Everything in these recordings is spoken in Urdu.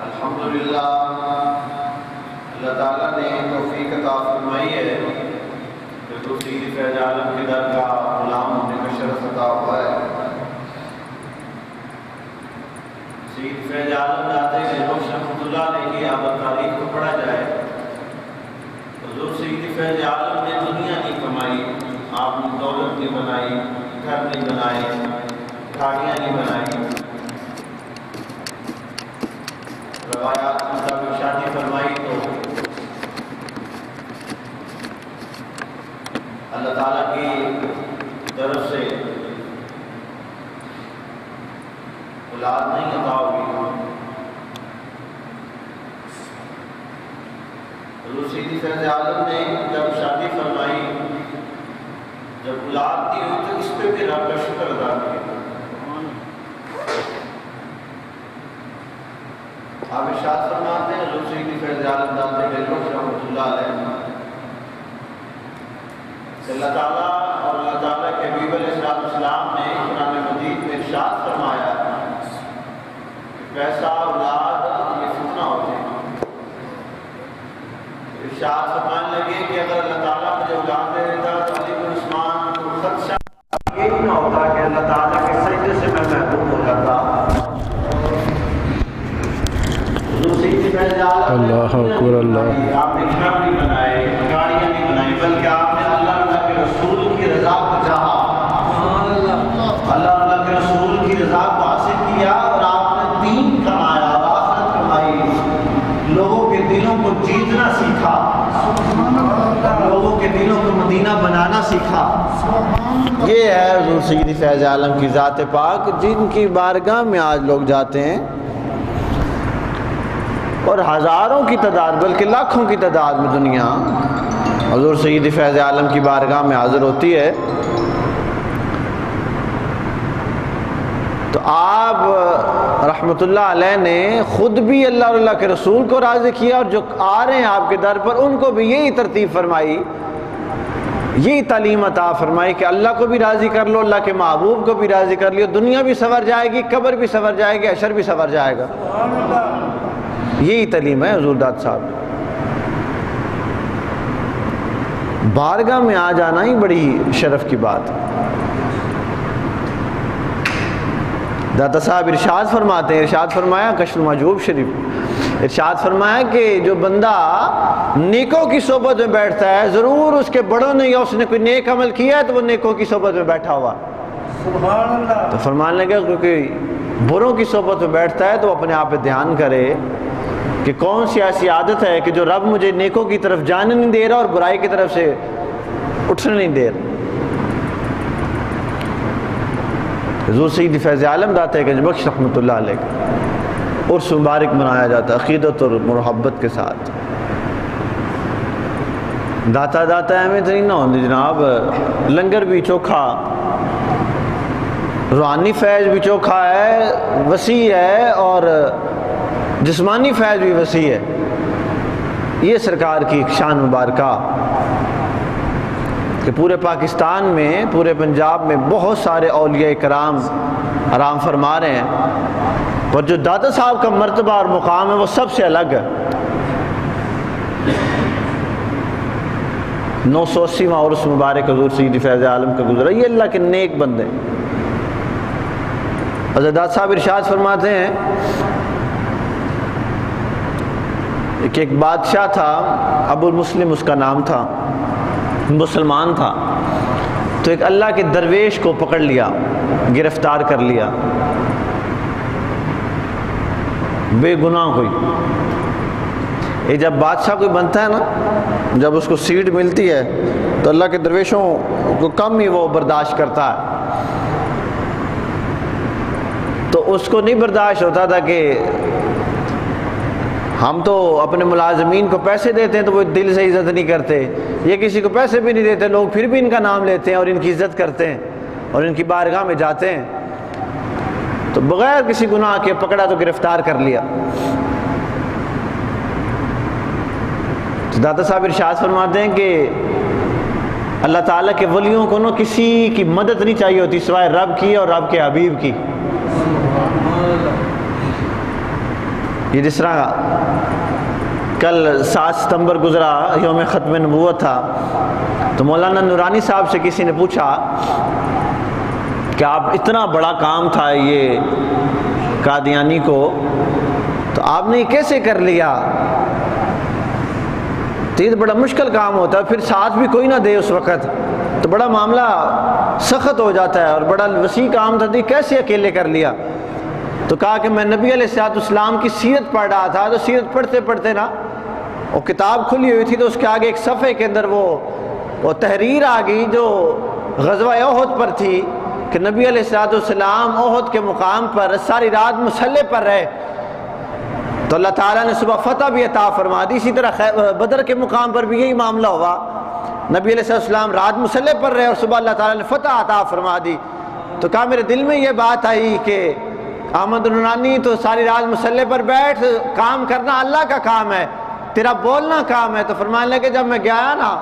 الحمدللہ اللہ تعالیٰ نے توفیق عطا فرمائی ہے کہ دوسری فیض عالم کے در کا غلام ہونے کا شرف عطا ہوا ہے۔ سید فیض عالم جاتے ہیں روش رحمۃ اللہ علیہ کی آباد تاریخ کو پڑھا جائے، حضور سید فیض عالم نے دنیا نہیں کمائی، آپ نے دولت نہیں بنائی، گھر نہیں بنائے، گاڑیاں نہیں بنائی، روایات مطابق شادی فرمائی تو اللہ تعالیٰ کی طرف سے اولاد نہیں عطا ہوئی۔ حضور سید فیض عالم نے جب شادی فرمائی، جب اولاد دی ہوئی تو اس پہ بھی رب کا شکر ادا کیا۔ آپ ارشاد فرماتے ہیں حضور سید فیض عالم دامت بلوچ رحمۃ اللہ علیہ کہ اللہ تعالیٰ اور اللہ تعالیٰ کے حبیب علیہ السلام نے قرآن مجید میں ارشاد فرمایا کہ پیسہ اولاد یہ فتنہ ہوتے ہیں۔ ارشاد فرمانے لگے کہ اگر اللہ تعالیٰ مجھے اولاد دے دیتا تو علی بن عثمان کو خدشہ یہ نہ ہوتا کہ اللہ تعالیٰ کے سجدے سے میں محروم ہو جاتا۔ اللہ اکبر اللہ۔ آپ نے گھر نہیں بنائے، گاڑیاں نہیں بنائی، بلکہ آپ نے اللہ کے رسول کی رضا کو چاہا، اللہ کے رسول کی رضا کو حاصل کیا، اور آپ نے دین کمایا اور آخرت کمائی، لوگوں کے دلوں کو جیتنا سیکھا، لوگوں کے دلوں کو مدینہ بنانا سیکھا۔ یہ ہے حضور سید فیض عالم کی ذات پاک، جن کی بارگاہ میں آج لوگ جاتے ہیں اور ہزاروں کی تعداد بلکہ لاکھوں کی تعداد میں دنیا حضور سید فیض عالم کی بارگاہ میں حاضر ہوتی ہے۔ تو آپ رحمۃ اللہ علیہ نے خود بھی اللہ اور اللہ کے رسول کو راضی کیا، اور جو آ رہے ہیں آپ کے در پر ان کو بھی یہی ترتیب فرمائی، یہی تعلیم عطا فرمائی کہ اللہ کو بھی راضی کر لو، اللہ کے محبوب کو بھی راضی کر لو، دنیا بھی سنور جائے گی، قبر بھی سنور جائے گی، حشر بھی سنور جائے گا۔ یہی تعلیم ہے حضور داد صاحب۔ بارگاہ میں آ جانا ہی بڑی شرف کی بات۔ داتا صاحب ارشاد فرماتے ہیں، ارشاد فرمایا کشف المحجوب شریف، ارشاد فرمایا کہ جو بندہ نیکوں کی صحبت میں بیٹھتا ہے، ضرور اس کے بڑوں نے یا اس نے کوئی نیک عمل کیا ہے تو وہ نیکوں کی صحبت میں بیٹھا ہوا۔ سبحان اللہ۔ تو فرمانے لگا کیونکہ بروں کی صحبت میں بیٹھتا ہے تو اپنے آپ پہ دھیان کرے کہ کون سی ایسی عادت ہے کہ جو رب مجھے نیکوں کی طرف جانے نہیں دے رہا اور برائی کی طرف سے اٹھنے نہیں دے رہا۔ حضور سید فیض عالم داتا گنج بخش رحمۃ اللہ علیہ عرس مبارک منایا جاتا ہے عقیدت اور محبت کے ساتھ۔ داتا ہمیں اتنی نہ ہوتی جناب، لنگر بھی چوکھا، روحانی فیض بھی چوکھا ہے، وسیع ہے، اور جسمانی فیض بھی وسیع ہے۔ یہ سرکار کی شان مبارکہ کہ پورے پاکستان میں، پورے پنجاب میں بہت سارے اولیاء کرام آرام فرما رہے ہیں، پر جو داتا صاحب کا مرتبہ اور مقام ہے وہ سب سے الگ ہے۔ 980واں عرس مبارک حضور سید فیض عالم کا گزرا، یہ اللہ کے نیک بندے۔ حضرت داتا صاحب ارشاد فرماتے ہیں کہ ایک بادشاہ تھا، ابو المسلم اس کا نام تھا، مسلمان تھا، تو ایک اللہ کے درویش کو پکڑ لیا، گرفتار کر لیا، بے گناہ کوئی۔ یہ جب بادشاہ کوئی بنتا ہے نا، جب اس کو سیٹ ملتی ہے تو اللہ کے درویشوں کو کم ہی وہ برداشت کرتا ہے۔ تو اس کو نہیں برداشت ہوتا تھا کہ ہم تو اپنے ملازمین کو پیسے دیتے ہیں تو وہ دل سے عزت نہیں کرتے، یہ کسی کو پیسے بھی نہیں دیتے، لوگ پھر بھی ان کا نام لیتے ہیں اور ان کی عزت کرتے ہیں اور ان کی بارگاہ میں جاتے ہیں۔ تو بغیر کسی گناہ کے پکڑا تو گرفتار کر لیا۔ تو داتا صاحب ارشاد فرماتے ہیں کہ اللہ تعالیٰ کے ولیوں کو کسی کی مدد نہیں چاہیے ہوتی سوائے رب کی اور رب کے حبیب کی۔ یہ جس طرح کل 7 ستمبر گزرا، یوم ختم نبوت تھا، تو مولانا نورانی صاحب سے کسی نے پوچھا کہ آپ اتنا بڑا کام تھا یہ قادیانی کو، تو آپ نے یہ کیسے کر لیا؟ تو یہ بڑا مشکل کام ہوتا ہے، پھر ساتھ بھی کوئی نہ دے اس وقت تو بڑا معاملہ سخت ہو جاتا ہے، اور بڑا وسیع کام تھا، کیسے اکیلے کر لیا؟ تو کہا کہ میں نبی علیہ السلام کی سیرت پڑھ رہا تھا، تو سیرت پڑھتے پڑھتے نا وہ کتاب کھلی ہوئی تھی، تو اس کے آگے ایک صفحے کے اندر وہ تحریر آ گئی جو غزوہ احد پر تھی، کہ نبی علیہ السلام احد کے مقام پر ساری رات مسلح پر رہے، تو اللہ تعالیٰ نے صبح فتح بھی عطا فرما دی۔ اسی طرح بدر کے مقام پر بھی یہی معاملہ ہوا، نبی علیہ السلام رات مسلح پر رہے اور صبح اللہ تعالیٰ نے فتح عطا فرما دی۔ تو کہا میرے دل میں یہ بات آئی کہ احمد نورانی تو ساری رات مسلح پر بیٹھ، کام کرنا اللہ کا کام ہے، تیرا بولنا کام ہے۔ تو فرمانے لگے جب میں گیا نا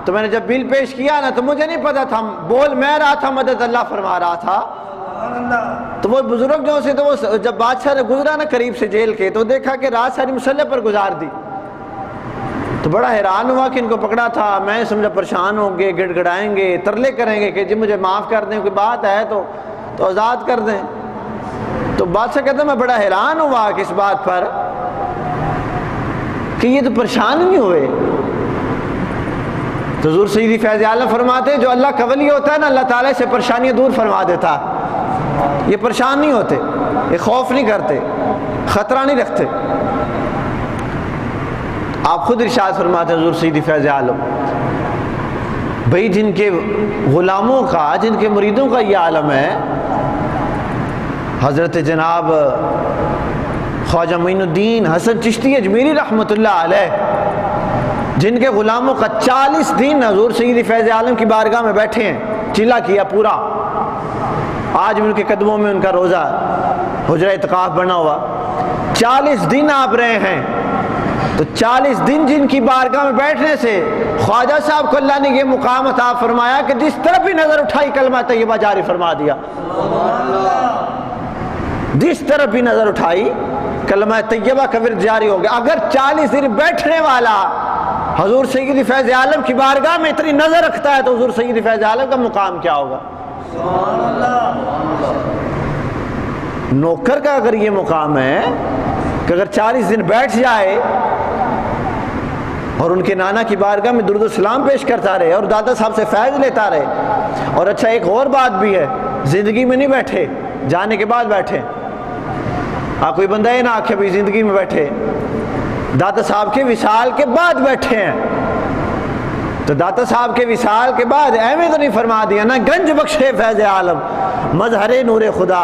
تو میں نے جب بل پیش کیا نا تو مجھے نہیں پتا تھا، بول میں رہا تھا، مدد اللہ فرما رہا تھا۔ تو وہ بزرگ جو سے، تو وہ جب بادشاہ نے گزرا نا قریب سے جیل کے، تو دیکھا کہ رات ساری مسلح پر گزار دی، تو بڑا حیران ہوا کہ ان کو پکڑا تھا۔ میں سمجھا پریشان ہوں گے، گڑ گڑائیں گے، ترلے کریں گے کہ جی مجھے معاف کر دیں، کوئی بات ہے تو آزاد کر دیں۔ تو بادشاہ کہتا میں بڑا حیران ہوا کہ اس بات پر کہ یہ تو پریشان نہیں ہوئے۔ تو حضور سیدی فیض عالم فرماتے ہیں جو اللہ کا ولی ہوتا ہے نا، اللہ تعالیٰ سے پریشانیاں دور فرما دیتا، یہ پریشان نہیں ہوتے، یہ خوف نہیں کرتے، خطرہ نہیں رکھتے۔ آپ خود ارشاد فرماتے ہیں حضور سیدی فیض عالم، بھئی جن کے غلاموں کا، جن کے مریدوں کا یہ عالم ہے، حضرت جناب خواجہ معین الدین حسن چشتی اجمیری رحمۃ اللہ علیہ، جن کے غلاموں کا 40 دن حضور سیدی فیض عالم کی بارگاہ میں بیٹھے ہیں، چلا کیا پورا، آج بھی ان کے قدموں میں ان کا روزہ حجرہ اعتکاف بنا ہوا، 40 دن آپ رہے ہیں۔ تو 40 دن جن کی بارگاہ میں بیٹھنے سے خواجہ صاحب کو اللہ نے یہ مقام عطا فرمایا کہ جس طرف بھی نظر اٹھائی کلمہ طیبہ جاری فرما دیا، جس طرف بھی نظر اٹھائی کلمہ طیبہ کا ورد جاری ہو گیا۔ اگر 40 دن بیٹھنے والا حضور سیدی فیض عالم کی بارگاہ میں اتنی نظر رکھتا ہے تو حضور سیدی فیض عالم کا مقام کیا ہوگا؟ نوکر کا اگر یہ مقام ہے کہ اگر 40 دن بیٹھ جائے اور ان کے نانا کی بارگاہ میں درود و سلام پیش کرتا رہے اور دادا صاحب سے فیض لیتا رہے، اور اچھا ایک اور بات بھی ہے، زندگی میں نہیں بیٹھے، جانے کے بعد بیٹھے۔ آپ کوئی بندہ یہ نہ آکھے بھی زندگی میں بیٹھے، داتا صاحب کے وصال کے بعد بیٹھے ہیں، تو داتا صاحب کے وصال کے بعد ایویں تو نہیں فرما دیا نا گنج بخشے فیض عالم مظہر نور خدا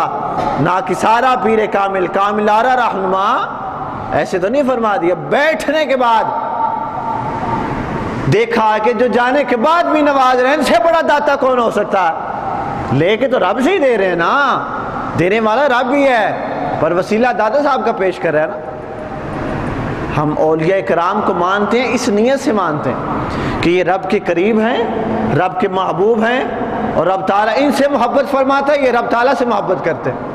نا کسارا پیر کامل کامل آرا رہنما، ایسے تو نہیں فرما دیا۔ بیٹھنے کے بعد دیکھا کہ جو جانے کے بعد بھی نواز رہے ہیں، ان سے بڑا داتا کون ہو سکتا ہے؟ لے کے تو رب سے ہی دے رہے ہیں نا، دینے والا رب ہی ہے، پر وسیلہ دادا صاحب کا پیش کر رہے ہیں نا۔ ہم اولیاء کرام کو مانتے ہیں، اس نیت سے مانتے ہیں کہ یہ رب کے قریب ہیں، رب کے محبوب ہیں، اور رب تعالیٰ ان سے محبت فرماتا ہے، یہ رب تعالیٰ سے محبت کرتے ہیں۔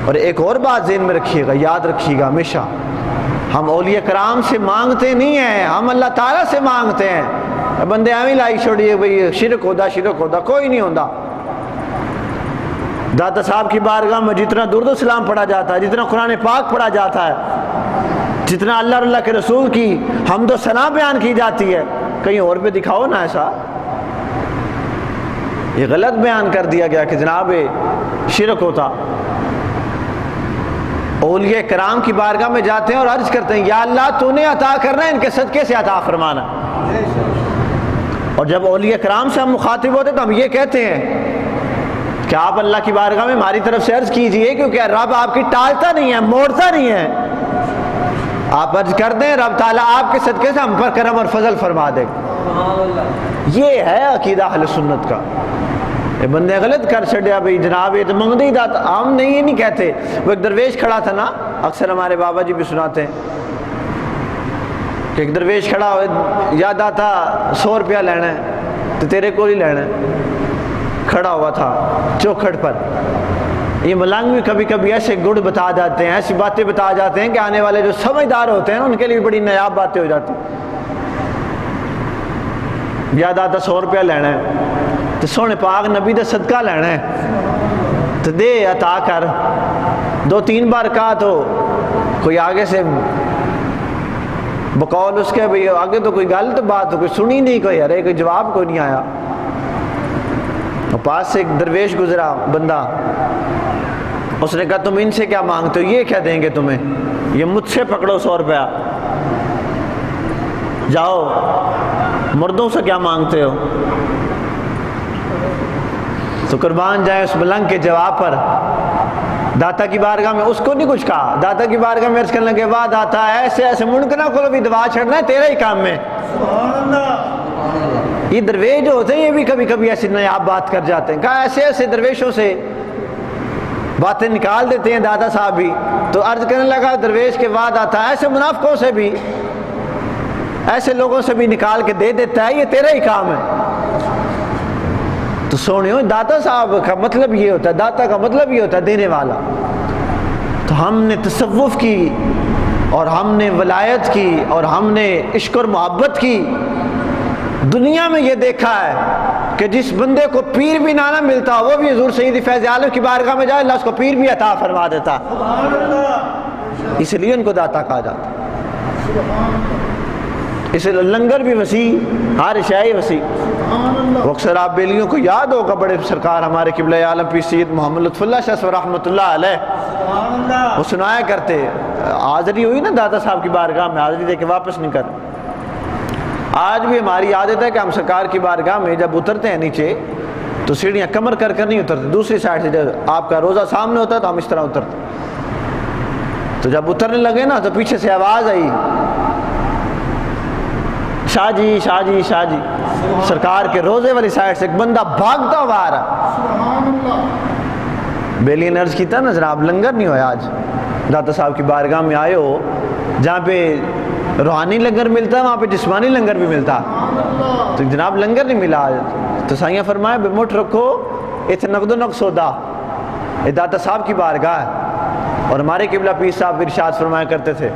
اور ایک اور بات ذہن میں رکھیے گا، یاد رکھیے گا ہمیشہ، ہم اولیاء کرام سے مانگتے نہیں ہیں، ہم اللہ تعالیٰ سے مانگتے ہیں۔ بندے ایویں لائی چھوڑیے بھئی شرک ہودا کوئی نہیں ہوتا۔ داتا صاحب کی بارگاہ میں جتنا درود و سلام پڑھا جاتا ہے، جتنا قرآن پاک پڑھا جاتا ہے، جتنا اللہ اور اللہ کے رسول کی حمد و ثنا بیان کی جاتی ہے، کہیں اور پہ دکھاؤ نا ایسا۔ یہ غلط بیان کر دیا گیا کہ جناب شرک ہوتا۔ اولیاء کرام کی بارگاہ میں جاتے ہیں اور عرض کرتے ہیں یا اللہ تو نے عطا کرنا ہے، ان کے صدقے سے عطا فرمانا۔ اور جب اولیاء کرام سے ہم مخاطب ہوتے تو ہم یہ کہتے ہیں کہ آپ اللہ کی بارگاہ میں ہماری طرف سے عرض کیجئے، کیونکہ رب آپ کی ٹالتا نہیں ہے، موڑتا نہیں ہے۔ آپ عرض کر دیں، رب تعالیٰ آپ کے صدقے سے ہم پر کرم اور فضل فرما دے۔ یہ ہے عقیدہ اہل سنت کا۔ یہ بندے غلط کر چھڑیا بھئی جناب یہ تو منگدی داتا، ہم نہیں یہ نہیں کہتے۔ وہ ایک درویش کھڑا تھا نا، اکثر ہمارے بابا جی بھی سناتے ہیں کہ ایک درویش کھڑا ہو، یا داتا 100 روپیہ لینا ہے تو تیرے کو ہی لینا ہے، کھڑا ہوا تھا چوکھٹ پر، یہ ملنگ بھی کبھی کبھی ایسے گڑ بتا جاتے ہیں، ایسی باتیں بتا جاتے ہیں کہ آنے والے جو سمجھدار ہوتے ہیں ان کے لیے بڑی نایاب باتیں ہو جاتی ہیں۔ یاد آتا 100 روپیہ لینا ہے تو سونے پاک نبی دا صدقہ لینا ہے تو دے عطا کر، 2-3 بار کہا تو کوئی آگے سے بقول اس کے بھئی آگے تو کوئی گل تو بات تو کوئی سنی نہیں، کوئی ارے کوئی جواب کوئی نہیں آیا۔ اور پاس سے ایک درویش گزرا بندہ، اس نے کہا تم ان سے کیا مانگتے ہو، یہ کیا دیں گے تمہیں، یہ مجھ سے پکڑو 100 روپیہ، جاؤ مردوں سے کیا مانگتے ہو۔ تو قربان جائے اس ملنگ کے جواب پر داتا کی بارگاہ میں اس کو نہیں کچھ کہا، داتا کی بارگاہ میں عرض کرنے کے بعد داتا ایسے ایسے منکروں کو بھی دعا چھڑنا ہے تیرا ہی کام میں۔ یہ درویش جو ہوتے ہیں یہ بھی کبھی کبھی ایسی نایاب بات کر جاتے ہیں، کہا ایسے ایسے درویشوں سے باتیں نکال دیتے ہیں داتا صاحب بھی۔ تو عرض کرنے لگا درویش کے بعد آتا ایسے منافقوں سے بھی، ایسے لوگوں سے بھی نکال کے دے دیتا ہے، یہ تیرا ہی کام ہے۔ تو سونیو داتا صاحب کا مطلب یہ ہوتا ہے، داتا کا مطلب یہ ہوتا ہے دینے والا۔ تو ہم نے تصوف کی اور ہم نے ولایت کی اور ہم نے عشق اور محبت کی، دنیا میں یہ دیکھا ہے کہ جس بندے کو پیر بھی نہ ملتا وہ بھی حضور سید فیض عالم کی بارگاہ میں جائے اللہ اس کو پیر بھی عطا فرما دیتا، اس لیے ان کو داتا کہا جاتا۔ اس لیے لنگر بھی وسیع، ہر شے وسیع۔ وہ اکثر آپ بیلیوں کو یاد ہوگا، بڑے سرکار ہمارے قبلہ عالم پیر سید محمد لطف اللہ شاہ رحمۃ اللہ علیہ وہ سنایا کرتے، حاضری ہوئی نا داتا صاحب کی بارگاہ میں، حاضری دے کے واپس نہیں کر۔ آج بھی ہماری عادت ہے کہ ہم سرکار کی بارگاہ میں جب اترتے ہیں نیچے تو سیڑھیاں کمر کر کر نہیں اترتے، دوسری سائڈ سے جب آپ کا روزہ سامنے ہوتا ہے تو ہم اس طرح اترتے۔ تو جب اترنے لگے نا تو پیچھے سے آواز آئی، شاہ جی شاہ جی شاہ جی، سرکار کے روزے والی سائڈ سے ایک بندہ بھاگتا ہوا آ رہا۔ بیلی نے عرض کیتا نا جناب لنگر نہیں ہویا آج، داتا صاحب کی بارگاہ میں آئے ہو جہاں پہ روحانی لنگر ملتا ہے وہاں پہ جسمانی لنگر بھی ملتا، تو جناب لنگر نہیں ملا آج۔ تو سائیاں فرمایا بے مٹھ رکھو اتنے نقد و نقد سودا، یہ داتا صاحب کی بارگاہ ہے۔ اور ہمارے قبلہ پیر صاحب ارشاد فرمایا کرتے تھے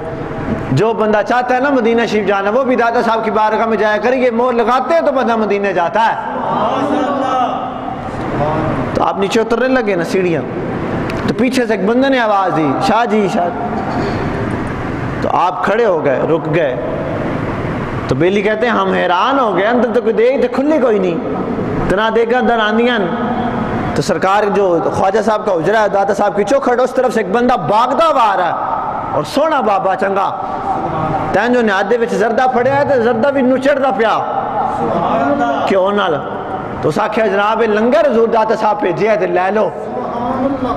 جو بندہ چاہتا ہے نا مدینہ شریف جانا وہ بھی داتا صاحب کی بارگاہ میں جایا کرے، یہ مور لگاتے ہیں تو بندہ مدینہ جاتا ہے۔ تو آپ نیچے اترنے لگے نا سیڑھیاں تو پیچھے سے ایک بندے نے آواز دی شاہ جی شاہ جی، تو آپ کھڑے ہو گئے، رک گئے۔ تو بیلی کہتے ہیں ہم حیران ہو گئے، اندر تو کوئی دیکھ تو کھلی کوئی نہیں، تنا دیکھا در آندیاں۔ تو سرکار جو خواجہ صاحب کا حجرہ ہے داتا صاحب کی چوکھٹ اس طرف سے ایک بندہ بھاگتا ہوا آ رہا ہے، اور سونا بابا چنگا تین جو نیادے وچ زردہ پڑیا ہے تو زردہ بھی نچڑدا پیا کیوں نال۔ تو اس آکھیا جناب لنگر حضور داتا صاحب بھیجیا ہے تے لے لو۔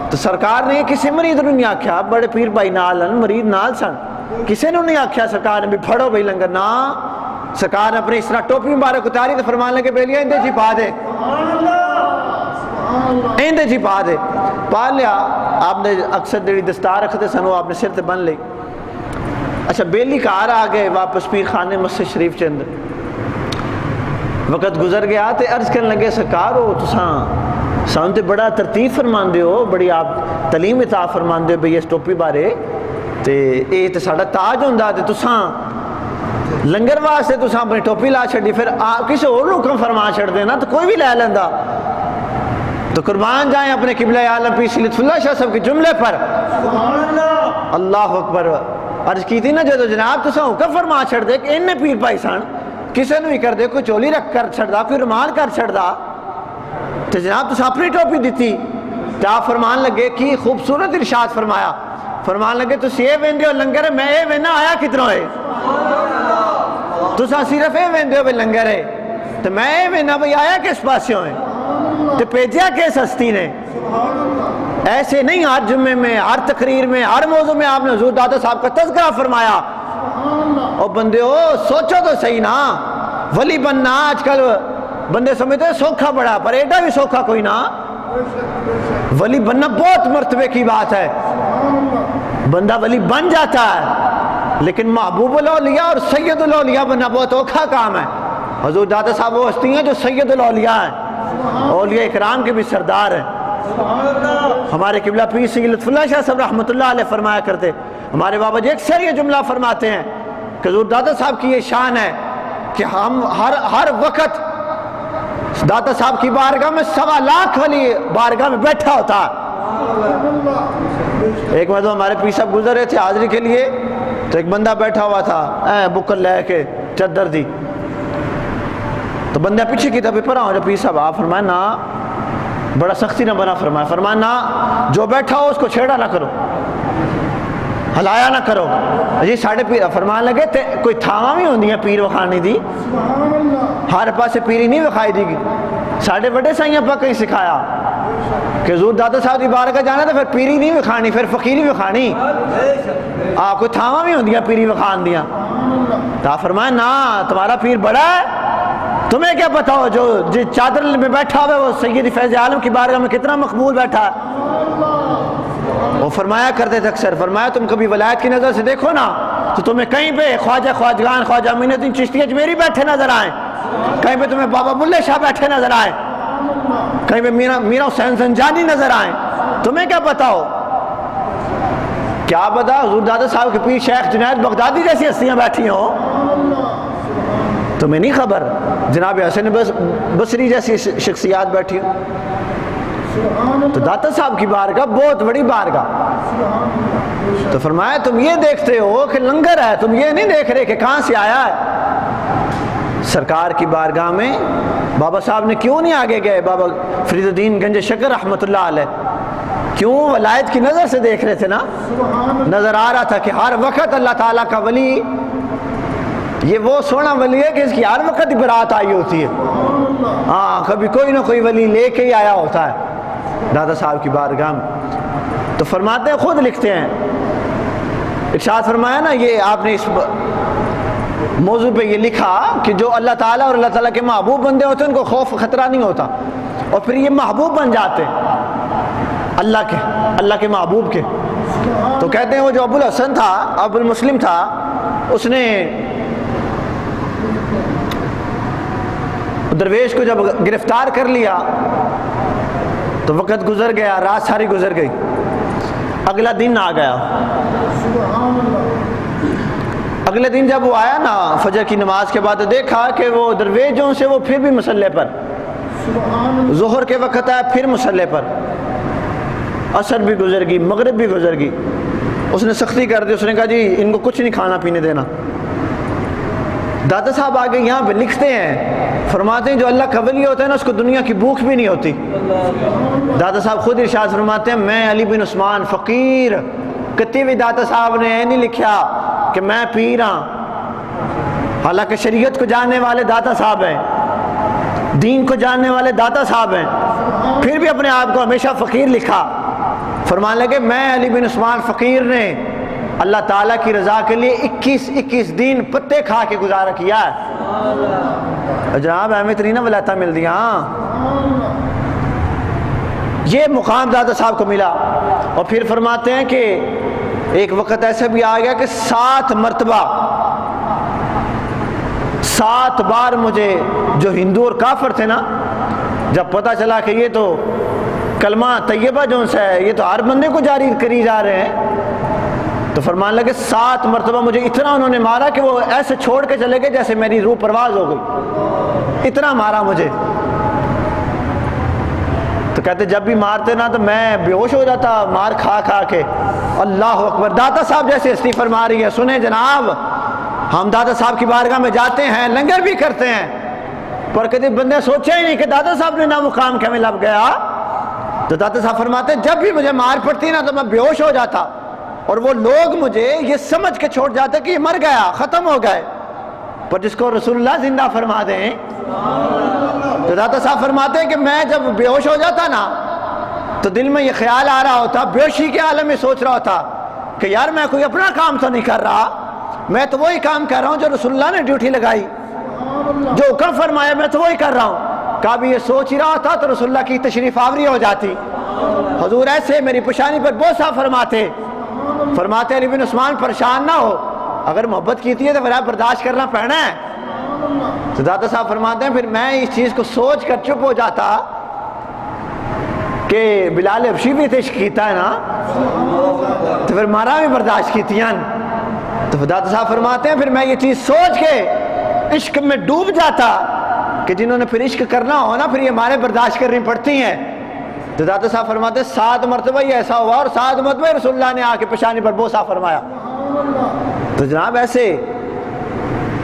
تو سرکار نے کسی مریض نوں نہیں آکھیا، بڑے پیر بھائی نال مریض نال سن، کسی نے نہیں آکھیا سرکار نے بھی پھڑو بھائی لنگر، نہ سرکار نے اپنی اس طرح ٹوپی مبارک اتاری تو فرمان لگے بیلیاں اندے جی پا دے، اندے جی پا دے، پا لیا۔ آپ نے اکثر جڑی دستار رکھتے سن وہ آپ نے سر تے بن لی۔ اچھا بیلی کار آ گئے واپس پیر خانے مسجد شریف چند، وقت گزر گیا تے عرض کرنے لگے سرکار ہو تساں سان تے بڑا ترتیب فرمان دے ہو، بڑی آپ تعلیم عطا فرمان دے ہو بھئی اس ٹوپی بارے، تے اے تے ساڈا تاج ہوندا تے تساں لنگر واسطے تساں اپنی ٹوپی لا چھڈی، پھر کسی اور نوں حکم فرما چھڑ دینا تو کوئی بھی لے لیندا۔ تو قربان جائیں اپنے قبلہ عالم پیر سید لطف اللہ شاہ صاحب کے جملے پر، اللہ اکبر۔ عرض کی تھی نا جدو جناب تساں حکم فرما چھڑ دے کہ انہیں پیر بھائی سن کسے نو ہی کر دے، کوئی چولی رکھ کر چھڑدا، کوئی رومال کر چھڑدا، تو جناب تساں اپنی ٹوپی دیتی۔ تو آپ فرمان لگے کی خوبصورت ارشاد فرمایا، فرمان لگے تسی یہ ویندے ہو لنگر ہے، میں یہ وینا آیا کدھروں ہے، تساں صرف یہ ویندے ہو بھی لنگر ہے، تو میں یہ وینا بھئی آیا کس پاسیوں ہے، تو پیجیا کس ہستی نے۔ ایسے نہیں ہر جمعے میں، ہر تقریر میں، ہر موضوع میں آپ نے حضور داتا صاحب کا تذکرہ فرمایا۔ اور بندے ہو سوچو تو صحیح نا، ولی بننا آج کل بندے سمجھتے ہیں سوکھا بڑا، پر ایڈا بھی سوکھا کوئی نہ، ولی بننا بہت مرتبے کی بات ہے، بندہ ولی بن جاتا ہے، لیکن محبوب الاولیاء اور سید الاولیاء بننا بہت اوکھا کام ہے۔ حضور داتا صاحب وہ ہستی ہیں جو سید الاولیاء ہیں، اولیاء اکرام کے بھی سردار ہیں۔ ہمارے قبلہ پیر سید لطف اللہ شاہ صاحب رحمۃ اللہ علیہ فرمایا کرتے، ہمارے بابا جی اکثر یہ جملہ فرماتے ہیں کہ حضور داتا صاحب کی یہ شان ہے کہ ہم ہر وقت داتا صاحب کی بارگاہ میں 1.25 لاکھ والی بارگاہ میں بیٹھا ہوتا ہے۔ ایک مرتبہ ہمارے پیر صاحب گزر رہے تھے حاضری کے لیے، تو ایک بندہ بیٹھا ہوا تھا بکر لے کے چادر دی، تو بندہ پیچھے کی طرف پر آؤ، پیر صاحب آپ فرمائے نا، بڑا سختی نہ بنا فرمایا نا، جو بیٹھا ہو اس کو چھیڑا نہ کرو، ہلایا نہ کرو جی۔ ساڑھے پیر فرمان لگے تے کوئی تھاواں بھی ہوندی ہیں پیر وکھانے دی، ہر پاسے پیری نہیں وکھائی دی گی۔ ساڑھے بڑے سائیاں پاک کہیں سکھایا کہ حضور داتا صاحب دی بارگاہ جانا تو پھر پیری نہیں وکھانی، پھر فقیری وکھانی، کوئی تھاواں بھی ہوندی ہیں پیری وکھان دیاں۔ تا فرمایا نا، تمہارا پیر بڑا ہے، تمہیں کیا پتا ہو جو چادر میں بیٹھا ہوئے وہ سید فیض عالم کی بارگاہ میں کتنا مقبول بیٹھا ہے۔ وہ فرمایا کرتے تھے اکثر، فرمایا تم کبھی ولایت کی نظر سے دیکھو نا تو تمہیں کہیں پہ خواجہ خواجگان خواجہ امین الدین چشتی اجمیری بیٹھے نظر آئیں، کہیں پہ تمہیں بابا بلے شاہ بیٹھے نظر آئیں، کہیں پہ میرا حسین زنجانی نظر آئیں، تمہیں کیا پتا ہو؟ کیا پتا حضور دادا صاحب کے پیر شیخ جنید بغدادی جیسی ہستیاں بیٹھی ہوں، تمہیں نہیں خبر؟ جناب حسن بصری جیسی شخصیات بیٹھی ہوں۔ تو داتا صاحب کی بارگاہ بہت بڑی بارگاہ، تو فرمایا تم یہ دیکھتے ہو کہ لنگر ہے، تم یہ نہیں دیکھ رہے کہ کہاں سے آیا ہے۔ سرکار کی بارگاہ میں بابا صاحب نے کیوں نہیں آگے گئے؟ بابا فرید الدین گنج شکر رحمۃ اللہ علیہ کیوں ولایت کی نظر سے دیکھ رہے تھے نا، نظر آ رہا تھا کہ ہر وقت اللہ تعالیٰ کا ولی یہ وہ سونا ولی ہے کہ اس کی ہر وقت برات آئی ہوتی ہے، ہاں کبھی کوئی نہ کوئی ولی لے کے ہی آیا ہوتا ہے دادا صاحب کی بارگاہ میں۔ تو فرماتے ہیں، خود لکھتے ہیں، ارشاد فرمایا نا، یہ آپ نے اس موضوع پہ یہ لکھا کہ جو اللہ تعالیٰ اور اللہ تعالیٰ کے محبوب بندے ہوتے ہیں ان کو خوف خطرہ نہیں ہوتا، اور پھر یہ محبوب بن جاتے ہیں اللہ کے محبوب کے۔ تو کہتے ہیں وہ جو ابو الحسن تھا، ابو المسلم تھا، اس نے درویش کو جب گرفتار کر لیا تو وقت گزر گیا، رات ساری گزر گئی، اگلا دن آ گیا۔ اگلے دن جب وہ آیا نا فجر کی نماز کے بعد، دیکھا کہ وہ درویشوں سے وہ پھر بھی مسلح پر، ظہر کے وقت آیا پھر مسلح پر، عصر بھی گزر گئی، مغرب بھی گزر گئی، اس نے سختی کر دی، اس نے کہا جی ان کو کچھ نہیں کھانا پینے دینا۔ دادا صاحب آگے یہاں پہ لکھتے ہیں، فرماتے ہیں جو اللہ کا ولی ہوتا ہے نا اس کو دنیا کی بھوک بھی نہیں ہوتی۔ دادا صاحب خود ارشاد فرماتے ہیں، میں علی بن عثمان فقیر، کتی بھی دادا صاحب نے نہیں لکھا کہ میں پیر ہاں، حالانکہ شریعت کو جاننے والے دادا صاحب ہیں، دین کو جاننے والے دادا صاحب ہیں، پھر بھی اپنے آپ کو ہمیشہ فقیر لکھا۔ فرمان لگے میں علی بن عثمان فقیر نے اللہ تعالیٰ کی رضا کے لیے 21 دن پتے کھا کے گزارا کیا ہے۔ جناب احمد ترینہ ولایتہ مل دیا، یہ مقام دادا صاحب کو ملا۔ اور پھر فرماتے ہیں کہ ایک وقت ایسا بھی آ گیا کہ 7 مرتبہ 7 بار مجھے جو ہندو اور کافر تھے نا، جب پتہ چلا کہ یہ تو کلمہ طیبہ جو ہے یہ تو ہر بندے کو جاری کری جا رہے ہیں، تو فرمان لگے 7 مرتبہ مجھے اتنا انہوں نے مارا کہ وہ ایسے چھوڑ کے چلے گئے جیسے میری روح پرواز ہو گئی، اتنا مارا مجھے۔ تو کہتے جب بھی مارتے نا تو میں بے ہوش ہو جاتا مار کھا کھا کے۔ اللہ اکبر، داتا صاحب جیسے ہستی فرما رہی ہے، سنیں جناب، ہم دادا صاحب کی بارگاہ میں جاتے ہیں، لنگر بھی کرتے ہیں، پر کبھی بندے سوچے ہی نہیں کہ دادا صاحب نے نا مقام کے میں لب گیا۔ تو دادا صاحب فرماتے ہیں جب بھی مجھے مار پڑتی نا تو میں بے ہوش ہو جاتا، اور وہ لوگ مجھے یہ سمجھ کے چھوڑ جاتے کہ یہ مر گیا، ختم ہو گئے، پر جس کو رسول اللہ زندہ فرما دیں۔ تو دادا صاحب فرماتے ہیں کہ میں جب بے ہوش ہو جاتا نا تو دل میں یہ خیال آ رہا ہوتا، بے ہوشی کے عالم میں سوچ رہا ہوتا کہ یار میں کوئی اپنا کام تو نہیں کر رہا، میں تو وہی کام کر رہا ہوں جو رسول اللہ نے ڈیوٹی لگائی، جو حکم فرمایا میں تو وہی کر رہا ہوں۔ کبھی یہ سوچ ہی رہا تھا تو رسول اللہ کی تشریف آوری ہو جاتی، حضور ایسے میری پشانی پر بوسہ فرماتے علی بن عثمان پریشان نہ ہو، اگر محبت کیتی ہے تو پھر برداشت کرنا پڑنا ہے۔ تو دادا صاحب فرماتے ہیں پھر میں اس چیز کو سوچ کر چپ ہو جاتا کہ بلال حبشی بھی عشق کیتا ہے نا تو پھر مارا بھی برداشت کیتیاں. تو داتا صاحب فرماتے ہیں پھر میں یہ چیز سوچ کے عشق میں ڈوب جاتا کہ جنہوں نے پھر عشق کرنا ہو نا پھر یہ مارے برداشت کرنی پڑتی ہیں. تو داتا صاحب فرماتے ہیں 7 مرتبہ یہ ایسا ہوا اور 7 مرتبہ رسول اللہ نے آ کے پیشانی پر بوسہ فرمایا. تو جناب ایسے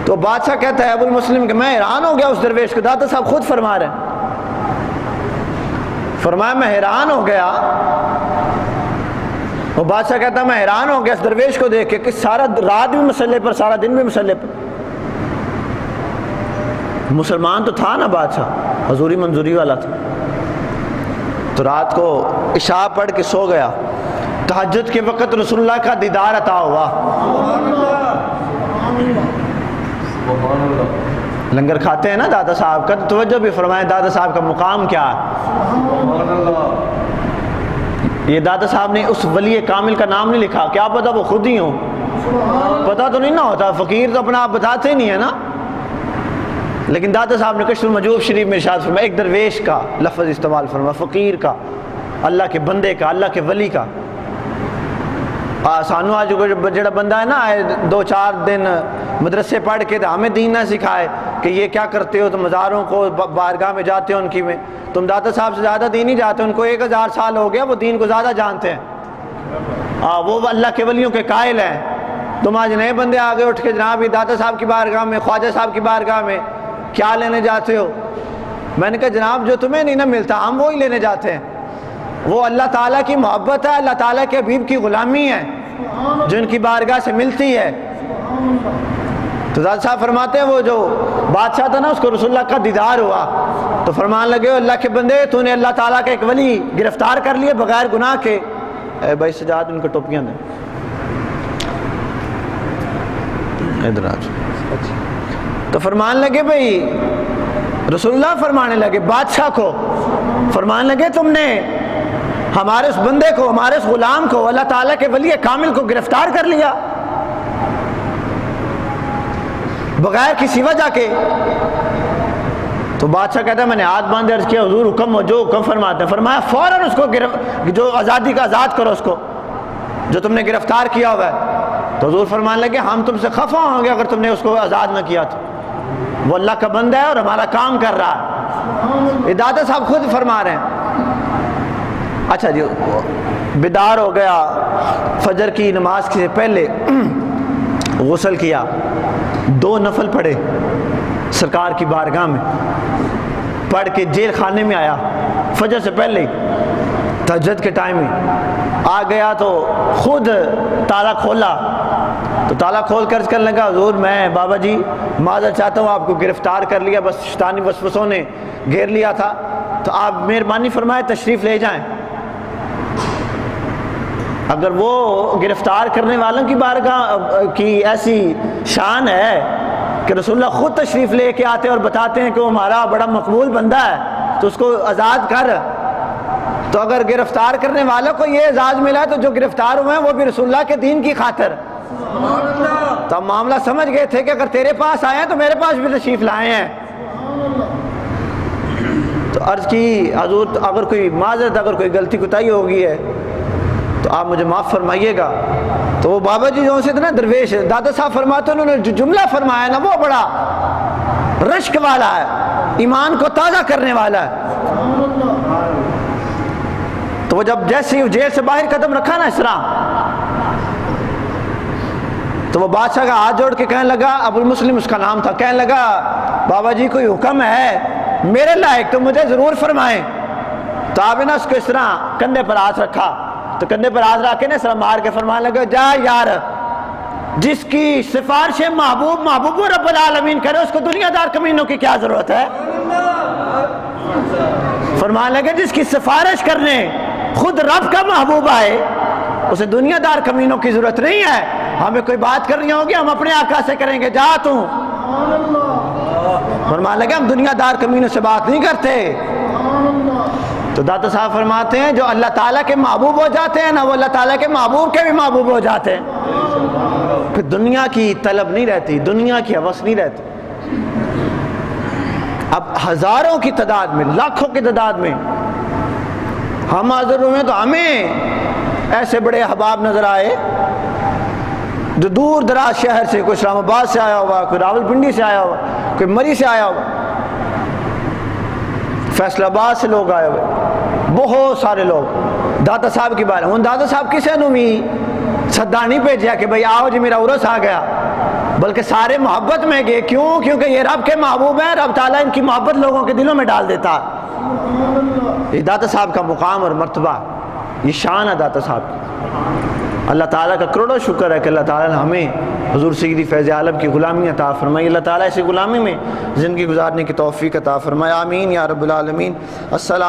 تو بادشاہ کہتا ہے ابو المسلم کہ میں حیران ہو گیا اس درویش کو. داتا صاحب خود فرما رہے ہیں فرمایا میں حیران ہو گیا. وہ بادشاہ کہتا ہے میں حیران ہو گیا اس درویش کو دیکھ کے کہ سارا رات بھی مسلح پر سارا دن بھی مسلح پر. مسلمان تو تھا نا بادشاہ حضوری منظوری والا تھا. تو رات کو عشاء پڑھ کے سو گیا. تہجد کے وقت رسول اللہ کا دیدار عطا ہوا. لنگر کھاتے ہیں نا دادا صاحب کا, تو توجہ بھی فرمائیں دادا صاحب کا مقام کیا ہے. یہ دادا صاحب نے اس ولی کامل کا نام نہیں لکھا, کیا پتہ وہ خود ہی ہوں, پتہ تو نہیں نہ ہوتا, فقیر تو اپنا آپ بتاتے ہی نہیں ہے نا. لیکن دادا صاحب نے کشف المجوب شریف میں ارشاد فرمایا ایک درویش کا لفظ استعمال فرمایا, فقیر کا, اللہ کے بندے کا, اللہ کے ولی کا. سانو آج جڑا بندہ ہے نا 2-4 دن مدرسے پڑھ کے تو ہمیں دین نہ سکھائے کہ یہ کیا کرتے ہو, تو مزاروں کو بارگاہ میں جاتے ہو ان کی میں, تم دادا صاحب سے زیادہ دین ہی جاتے, ان کو 1000 سال ہو گیا, وہ دین کو زیادہ جانتے ہیں, وہ اللہ کے ولیوں کے قائل ہیں. تم آج نئے بندے آگے اٹھ کے جناب یہ دادا صاحب کی بارگاہ میں, خواجہ صاحب کی بارگاہ میں کیا لینے جاتے ہو. میں نے کہا جناب جو تمہیں نہیں نہ ملتا ہم وہی لینے جاتے ہیں. وہ اللہ تعالیٰ کی محبت ہے, اللہ تعالیٰ کے حبیب کی غلامی ہے جو ان کی بارگاہ سے ملتی ہے. تو دادا صاحب فرماتے ہیں وہ جو بادشاہ تھا نا اس کو رسول اللہ کا دیدار ہوا تو فرمان لگے اللہ کے بندے تو نے اللہ تعالیٰ کا ایک ولی گرفتار کر لیے بغیر گناہ کے. اے بھائی سجاد ان کو ٹوپیاں دیں, ادھر آج. تو فرمان لگے بھئی رسول اللہ فرمانے لگے بادشاہ کو, فرمان لگے تم نے ہمارے اس بندے کو, ہمارے اس غلام کو, اللہ تعالیٰ کے ولی کامل کو گرفتار کر لیا بغیر کسی وجہ کے. تو بادشاہ کہتا ہے میں نے ہاتھ باندھے عرض کیا حضور حکم ہو, جو حکم فرماتے ہیں. فرمایا فوراً اس کو جو آزادی کا آزاد کرو اس کو جو تم نے گرفتار کیا ہوا ہے. تو حضور فرمان لگے ہم تم سے خفا ہوں گے اگر تم نے اس کو آزاد نہ کیا تو, وہ اللہ کا بندہ ہے اور ہمارا کام کر رہا ہے. یہ دادا صاحب خود فرما رہے ہیں. اچھا جی بیدار ہو گیا, فجر کی نماز سے پہلے غسل کیا, 2 نفل پڑھے سرکار کی بارگاہ میں, پڑھ کے جیل خانے میں آیا فجر سے پہلے تہجد کے ٹائم میں آ گیا. تو خود تالا کھولا تو تالا کھول کر کرنے لگا حضور میں بابا جی معذرت چاہتا ہوں, آپ کو گرفتار کر لیا, بس شیطانی وسوسوں نے گھیر لیا تھا, تو آپ مہربانی فرمائے تشریف لے جائیں. اگر وہ گرفتار کرنے والوں کی بارگاہ کی ایسی شان ہے کہ رسول اللہ خود تشریف لے کے آتے اور بتاتے ہیں کہ وہ ہمارا بڑا مقبول بندہ ہے تو اس کو آزاد کر, تو اگر گرفتار کرنے والوں کو یہ اعزاز ملا ہے تو جو گرفتار ہوئے ہیں وہ بھی رسول اللہ کے دین کی خاطر. تو ہم معاملہ سمجھ گئے تھے کہ اگر تیرے پاس آئے ہیں تو میرے پاس بھی تشریف لائے ہیں. تو عرض کی حضور اگر کوئی معذرت, اگر کوئی غلطی کوتاہی ہو گئی ہے تو آپ مجھے معاف فرمائیے گا. تو وہ بابا جی جو سے نا درویش دادا صاحب فرماتے ہیں انہوں نے جو جملہ فرمایا نا وہ بڑا رشک والا ہے, ایمان کو تازہ کرنے والا ہے. تو وہ جب جیسے ہی جیل سے باہر قدم رکھا نا اس طرح, تو وہ بادشاہ کا ہاتھ جوڑ کے کہنے لگا, ابو المسلم اس کا نام تھا, کہنے لگا بابا جی کوئی حکم ہے میرے لائق تو مجھے ضرور فرمائیں. تو آپ نے اس کو اس طرح کندھے پر ہاتھ رکھا, تو کندھے پر ہاتھ رکھ کے نا اس طرح مار کے فرمانے لگا جا یار جس کی سفارش محبوب رب العالمین کرے اس کو دنیا دار کمینوں کی کیا ضرورت ہے. فرمانے لگے جس کی سفارش کرنے خود رب کا محبوب آئے اسے دنیا دار کمینوں کی ضرورت نہیں ہے. ہمیں کوئی بات کرنی ہوگی ہم اپنے آقا سے کریں گے, جا تو. فرمانے لگے ہم دنیا دار کمینوں سے بات نہیں کرتے. تو داتا صاحب فرماتے ہیں جو اللہ تعالیٰ کے محبوب ہو جاتے ہیں نا وہ اللہ تعالیٰ کے محبوب کے بھی محبوب ہو جاتے ہیں. پھر دنیا کی طلب نہیں رہتی, دنیا کی ہوس نہیں رہتی. اب ہزاروں کی تعداد میں, لاکھوں کی تعداد میں ہم حاضر ہوئے تو ہمیں ایسے بڑے احباب نظر آئے جو دور دراز شہر سے، کوئی اسلام آباد سے آیا ہوا، کوئی راول پنڈی سے آیا ہوا، کوئی مری سے آیا ہوا، فیصل آباد سے لوگ آئے ہوئے، بہت سارے لوگ داتا صاحب کی بات. ہوں داتا صاحب کسے نو بھی سدا نہیں بھیجیا کہ بھئی آؤ جی میرا عرس آ گیا، بلکہ سارے محبت میں گئے. کیوں؟ کیونکہ یہ رب کے محبوب ہیں. رب تعالیٰ ان کی محبت لوگوں کے دلوں میں ڈال دیتا. یہ داتا صاحب کا مقام اور مرتبہ، یہ شان ہے داتا صاحب کی. اللہ تعالیٰ کا کروڑوں شکر ہے کہ اللہ تعالیٰ نے ہمیں حضور سیدی فیض عالم کی غلامی عطا فرمائی. اللہ تعالیٰ اسی غلامی میں زندگی گزارنے کی توفیق عطا فرمائے. آمین یا رب العالمین. السلام